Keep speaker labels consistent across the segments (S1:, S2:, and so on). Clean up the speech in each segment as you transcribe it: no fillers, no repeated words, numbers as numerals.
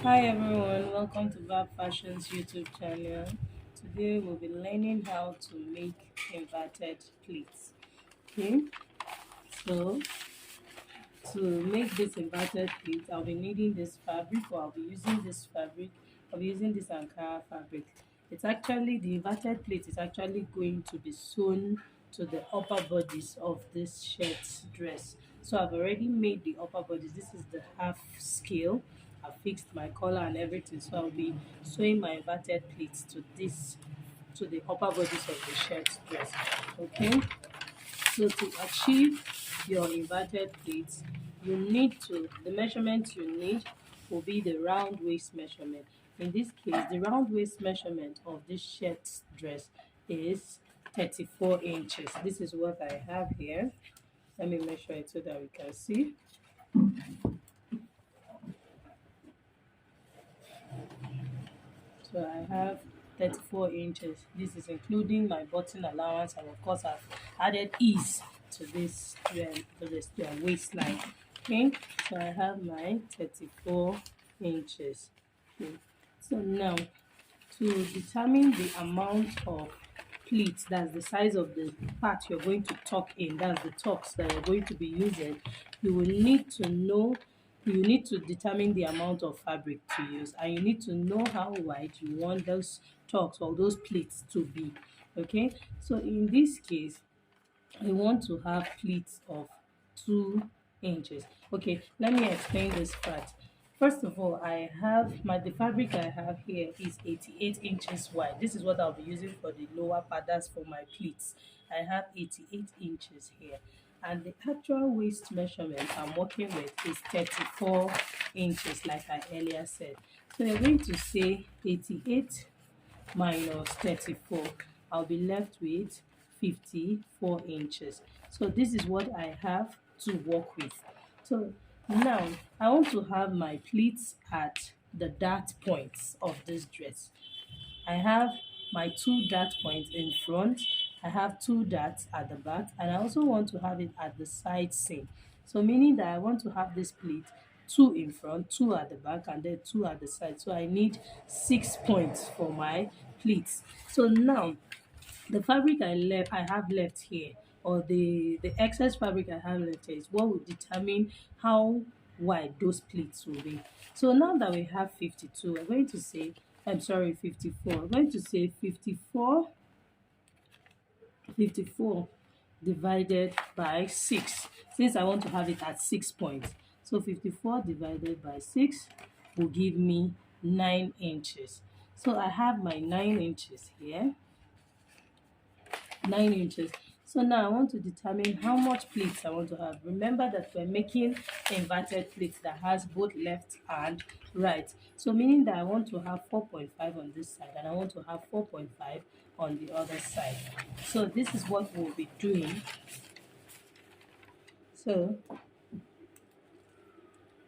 S1: Hi everyone, welcome to Bab Fashion's YouTube channel. Today we'll be learning how to make inverted pleats. Okay, so to make this inverted pleat, I'll be needing this fabric, or I'll be using this fabric. I'll be using this Ankara fabric. It's actually the inverted pleat is actually going to be sewn to the upper bodies of this shirt dress. So I've already made the upper bodies. This is the half scale. I fixed my collar and everything. So I'll be sewing my inverted pleats to the upper bodies of the shirt dress. Okay. So to achieve your inverted pleats, the measurement you need will be the round waist measurement. In this case, the round waist measurement of this shirt dress is 34 inches. This is what I have here. Let me measure it so that we can see. So I have 34 inches. This is including my button allowance, and of course I've added ease to this waistline. Okay, so I have my 34 inches. Okay. So now to determine the amount of pleats, that's the size of the part you're going to tuck in, that's the tucks that you're going to be using, you will need to know you need to determine the amount of fabric to use, and you need to know how wide you want those tucks or those pleats to be. Okay, so in this case I want to have pleats of 2 inches. Okay, let me explain this part. First of all, I have the fabric I have here is 88 inches wide. This is what I'll be using for the lower part, that's for my pleats. I have 88 inches here, and the actual waist measurement I'm working with is 34 inches, like I earlier said. So you're going to say 88 minus 34. I'll be left with 54 inches. So this is what I have to work with. So now I want to have my pleats at the dart points of this dress. I have my two dart points in front. I have two darts at the back, and I also want to have it at the side seam. So meaning that I want to have this pleat two in front, two at the back, and then two at the side. So I need 6 points for my pleats. So now the fabric I have left here, or the excess fabric I have left here, is what will determine how wide those pleats will be. So now that we have 52, we're going to say, I'm sorry, 54. We're going to say 54 divided by 6, since I want to have it at 6 points. So 54 divided by 6 will give me 9 inches. So I have my 9 inches here. 9 inches. So now I want to determine how much pleats I want to have. Remember that we're making inverted pleats that has both left and right. So meaning that I want to have 4.5 on this side, and I want to have 4.5 on the other side. So this is what we'll be doing. So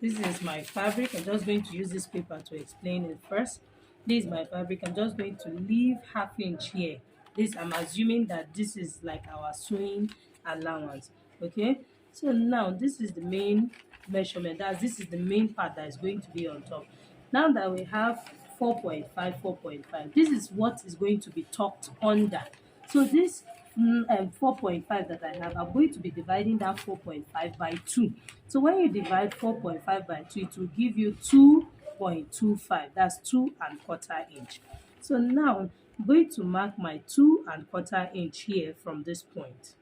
S1: this is my fabric. I'm just going to use this paper to explain it first. This is my fabric. I'm just going to leave ½ inch here. This, I'm assuming that this is like our sewing allowance. Okay, so now this is the main measurement. This is the main part that is going to be on top. Now that we have 4.5, 4.5, this is what is going to be tucked under. So this 4.5 that I have, I'm going to be dividing that 4.5 by 2. So when you divide 4.5 by 2, it will give you 2.25. That's 2¼ inch. So now I'm going to mark my 2¼ inch here from this point.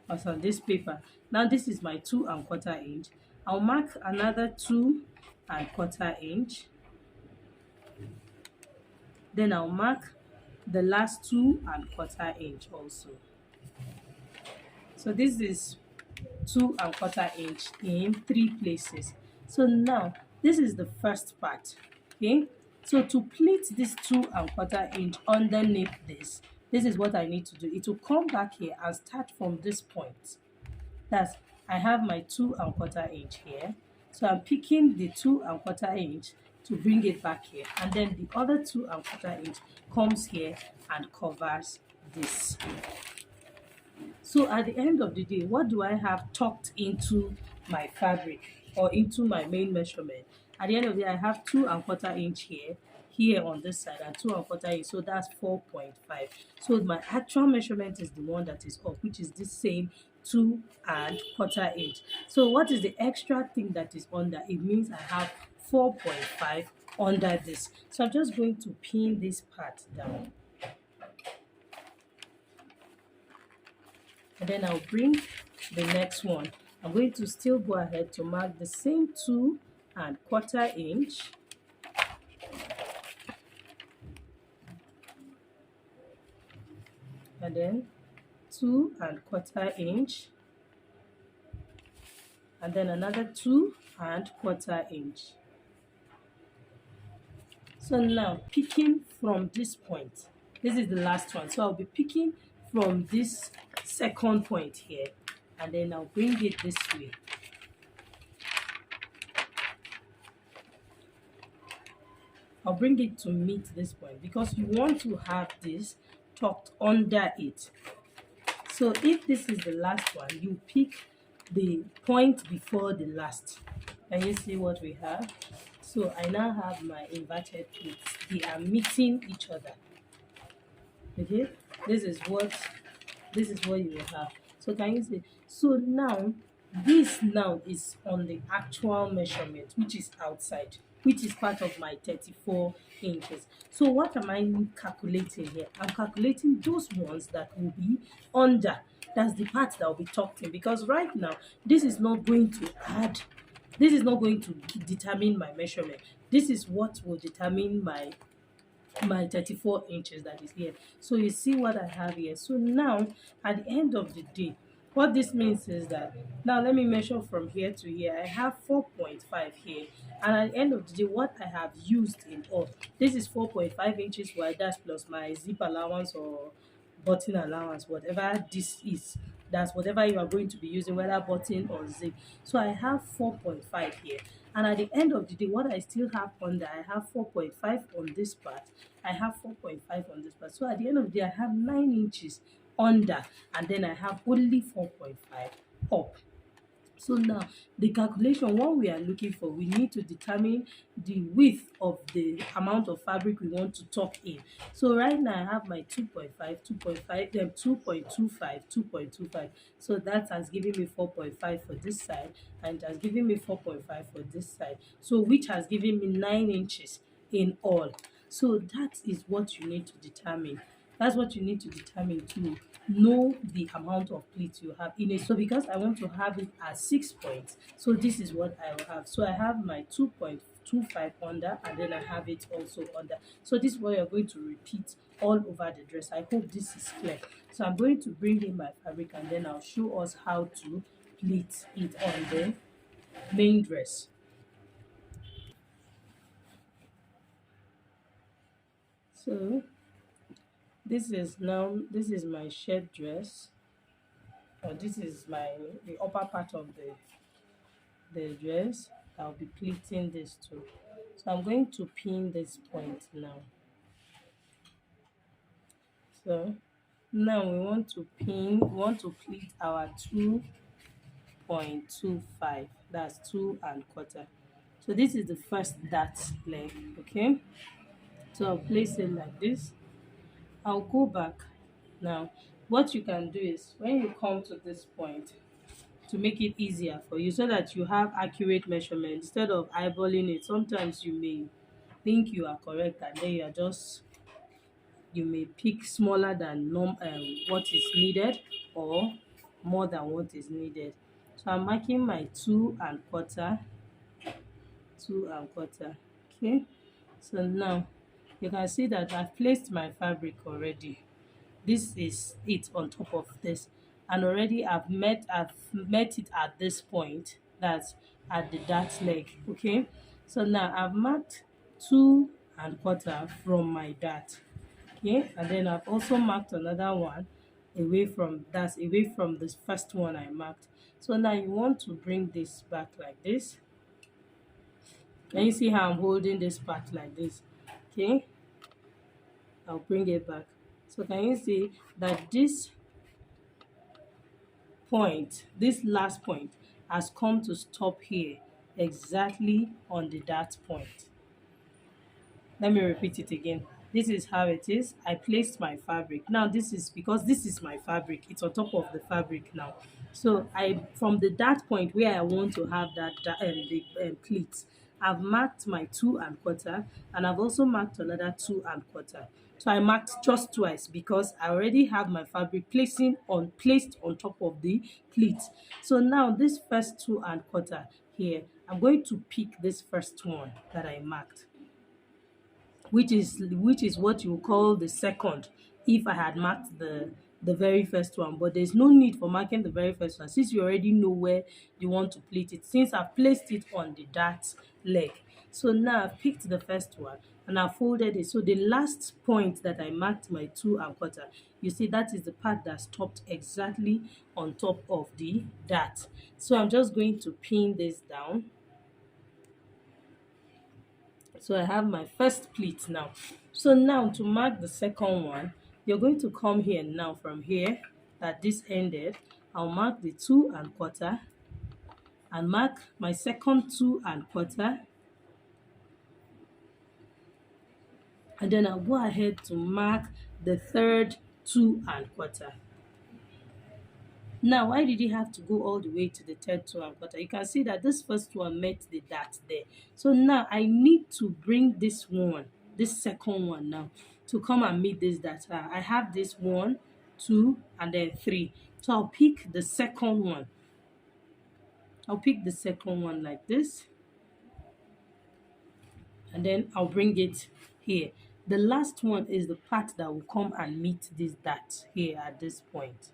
S1: As on this paper. Now this is my 2¼ inch. I'll mark another 2¼ inch. Then I'll mark the last 2¼ inch also. So this is 2¼ inch in 3 places. So now this is the first part. Okay, so to pleat this 2¼ inch underneath this is what I need to do. It will come back here and start from this point. That's, I have my 2¼ inch here. So I'm picking the 2¼ inch to bring it back here, and then the other 2¼ inch comes here and covers this. So at the end of the day, what do I have tucked into my fabric or into my main measurement? At the end of the day, I have 2¼ inch here, here on this side, and 2¼ inch, so that's 4.5. So my actual measurement is the one that is up, which is the same 2¼ inch. So what is the extra thing that is under? It means I have 4.5 under this. So I'm just going to pin this part down. And then I'll bring the next one. I'm going to still go ahead to mark the same 2¼ inch. And then 2¼ inch. And then another 2¼ inch. So now picking from this point, this is the last one. So I'll be picking from this second point here, and then I'll bring it this way. I'll bring it to meet this point because you want to have this tucked under it. So if this is the last one, you pick the point before the last. Can you see what we have? So I now have my inverted pleats. They are meeting each other. Okay, this is what you will have. So can you see? So now this now is on the actual measurement, which is outside, which is part of my 34 inches. So what am I calculating here? I'm calculating those ones that will be under. That's the part that will be tucked in, because right now this is not going to add, this is not going to determine my measurement. This is what will determine my 34 inches that is here. So you see what I have here. So now at the end of the day, what this means is that now let me measure from here to here. I have 4.5 here, and at the end of the day, what I have used in all, this is 4.5 inches wide, that's plus my zip allowance or button allowance, whatever this is. That's whatever you are going to be using, whether button or zip. So I have 4.5 here, and at the end of the day, what I still have under, I have 4.5 on this part, I have 4.5 on this part. So at the end of the day, I have 9 inches under, and then I have only 4.5 up. So now the calculation, what we are looking for, we need to determine the width of the amount of fabric we want to tuck in. So right now I have my 2.5, 2.5, then 2.25, 2.25. So that has given me 4.5 for this side, and it has given me 4.5 for this side. So which has given me 9 inches in all. So that is what you need to determine. That's what you need to determine to know the amount of pleats you have in it. So because I want to have it at 6 points, so this is what I will have. So I have my 2.25 under, and then I have it also under. So this is what you're going to repeat all over the dress. I hope this is clear. So I'm going to bring in my fabric, and then I'll show us how to pleat it on the main dress. So this is my shirt dress, or this is the upper part of the dress. I'll be pleating this too. So I'm going to pin this point now. So now we want to pleat our 2.25, that's 2¼ So this is the first dart leg. Okay, so I'll place it like this. I'll go back. Now what you can do is, when you come to this point, to make it easier for you so that you have accurate measurement instead of eyeballing it, sometimes you may think you are correct, and then you may pick smaller than what is needed, or more than what is needed. So I'm marking my 2¼ Okay, so now you can see that I've placed my fabric already. This is it on top of this, and already I've met it at this point, that's at the dart leg. Okay, so now I've marked 2¼ from my dart. Okay, and then I've also marked another one away from this first one I marked. So now you want to bring this back like this. Can you see how I'm holding this part like this? Okay, I'll bring it back. So can you see that this last point has come to stop here exactly on the dart point. Let me repeat it again. This is how it is. I placed my fabric. Now this is because this is my fabric. It's on top of the fabric now. So I, from the dart point where I want to have the pleat, I've marked my 2¼ and I've also marked another 2¼ So I marked just twice because I already have my fabric placed on top of the pleat. So now this first 2¼ here, I'm going to pick this first one that I marked, which is what you call the second if I had marked the very first one. But there's no need for marking the very first one since you already know where you want to plait it, since I've placed it on the dart leg. So now I've picked the first one and I folded it. So the last point that I marked my 2¼ you see that is the part that stopped exactly on top of the dart. So I'm just going to pin this down. So I have my first pleat now. So now to mark the second one, you're going to come here now from here that this ended. I'll mark the 2¼ and mark my second 2¼ and then I'll go ahead to mark the third 2¼ Now, why did he have to go all the way to the third 2¼ You can see that this first one met the dart there. So now I need to bring this second one now, to come and meet this dart. I have this 1, 2, and then 3. So I'll pick the second one. I'll pick the second one like this, and then I'll bring it here. The last one is the part that will come and meet this dart here at this point.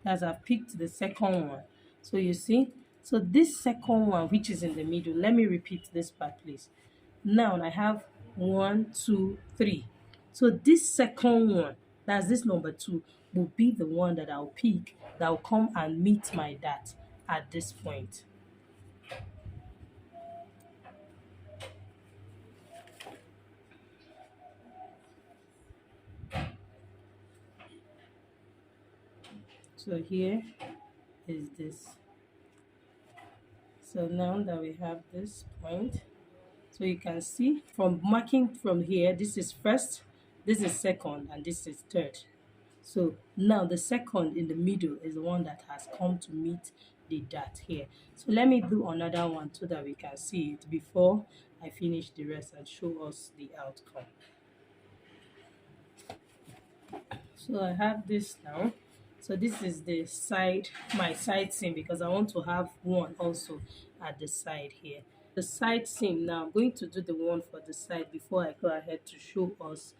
S1: As I've picked the second one. So you see, so this second one which is in the middle, let me repeat this part please. Now I have 1, 2, 3. So this second one, that's this number 2, will be the one that I'll pick that will come and meet my dart at this point. So here is this. So now that we have this point, so you can see from marking from here, this is first, this is second, and this is third. So now the second in the middle is the one that has come to meet the dart here. So let me do another one so that we can see it before I finish the rest and show us the outcome. So I have this now. So this is the side, my side seam, because I want to have one also at the side here. The side seam now, I'm going to do the one for the side before I go ahead to show us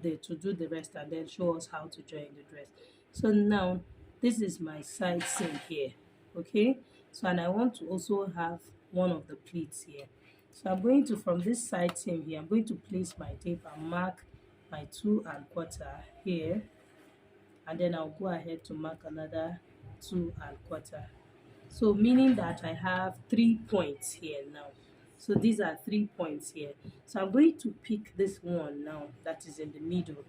S1: to do the rest and then show us how to join the dress. So now this is my side seam here, okay? So and I want to also have one of the pleats here. So I'm going to, from this side seam here, I'm going to place my tape and mark my 2¼ here, and then I'll go ahead to mark another 2¼ So meaning that I have 3 points here now. So these are 3 points here. So I'm going to pick this one now that is in the middle.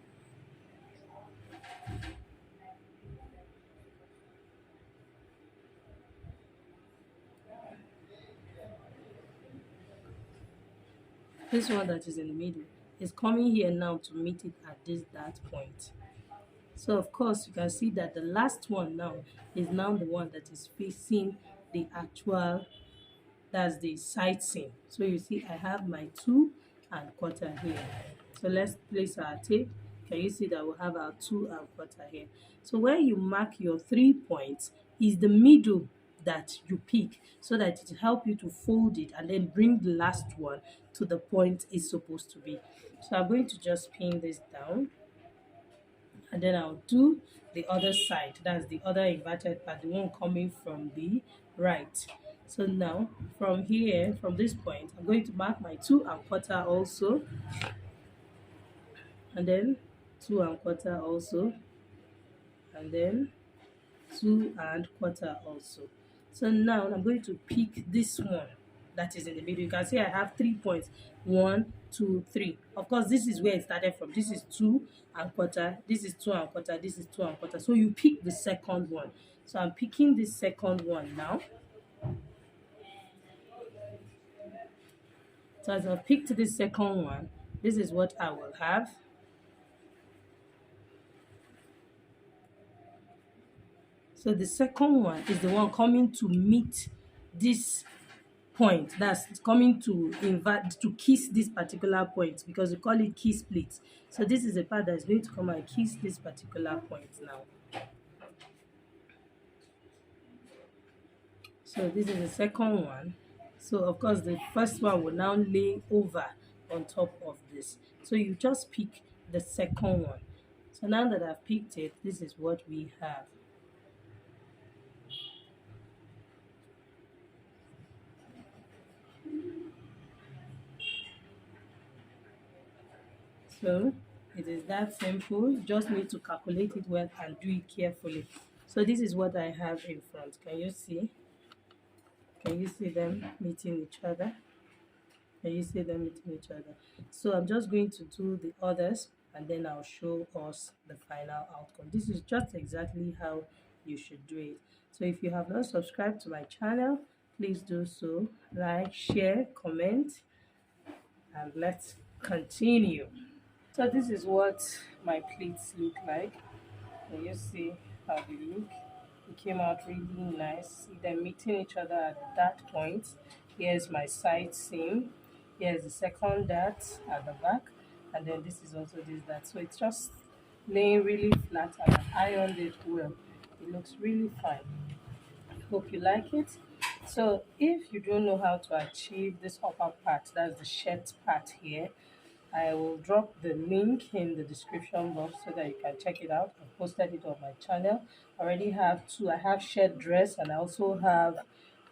S1: This one that is in the middle is coming here now to meet it at that point. So of course you can see that the last one now is now the one that is facing the actual, that's the side seam. So you see I have my 2¼ here. So let's place our tape. Can you see that we have our 2¼ here? So where you mark your 3 points is the middle that you pick, so that it will help you to fold it and then bring the last one to the point it's supposed to be. So I'm going to just pin this down, and then I'll do the other side, that's the other inverted part, the one coming from the right. So now from here, from this point, I'm going to mark my 2¼ also, and then 2¼ also, and then 2¼ also. So now I'm going to pick this one that is in the middle. You can see I have 3 points. 1, 2, 3. Of course, this is where it started from. This is 2 and quarter. This is 2 and quarter. This is 2 and quarter. So you pick the second one. So I'm picking the second one now. So as I've picked the second one, this is what I will have. So the second one is the one coming to meet this point. That's coming to invert to kiss this particular point, because we call it kiss pleat. So this is the part that is going to come and kiss this particular point now. So this is the second one. So of course the first one will now lay over on top of this. So you just pick the second one. So now that I've picked it, this is what we have. So it is that simple. You just need to calculate it well and do it carefully. So this is what I have in front. Can you see? Can you see them meeting each other? Can you see them meeting each other? So I'm just going to do the others and then I'll show us the final outcome. This is just exactly how you should do it. So if you have not subscribed to my channel, please do so. Like, share, comment, and let's continue. So this is what my pleats look like. Can you see how they look? It came out really nice. See them meeting each other at that point. Here's my side seam. Here's the second dart at the back. And then this is also this dart. So it's just laying really flat and I ironed it well. It looks really fine. Hope you like it. So if you don't know how to achieve this upper part, that's the shirt part here, I will drop the link in the description box so that you can check it out. I posted it on my channel. I already have two. I have shirt dress and I also have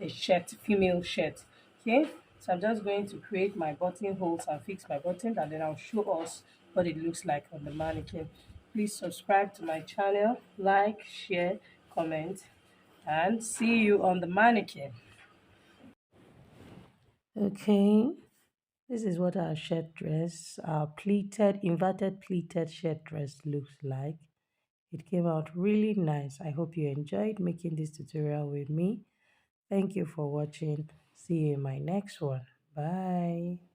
S1: a shirt, female shirt. Okay, so I'm just going to create my buttonholes and fix my buttons, and then I'll show us what it looks like on the mannequin. Please subscribe to my channel, like, share, comment, and see you on the mannequin. Okay, this is what our shirt dress, our pleated, inverted pleated shirt dress looks like. It came out really nice. I hope you enjoyed making this tutorial with me. Thank you for watching. See you in my next one. Bye.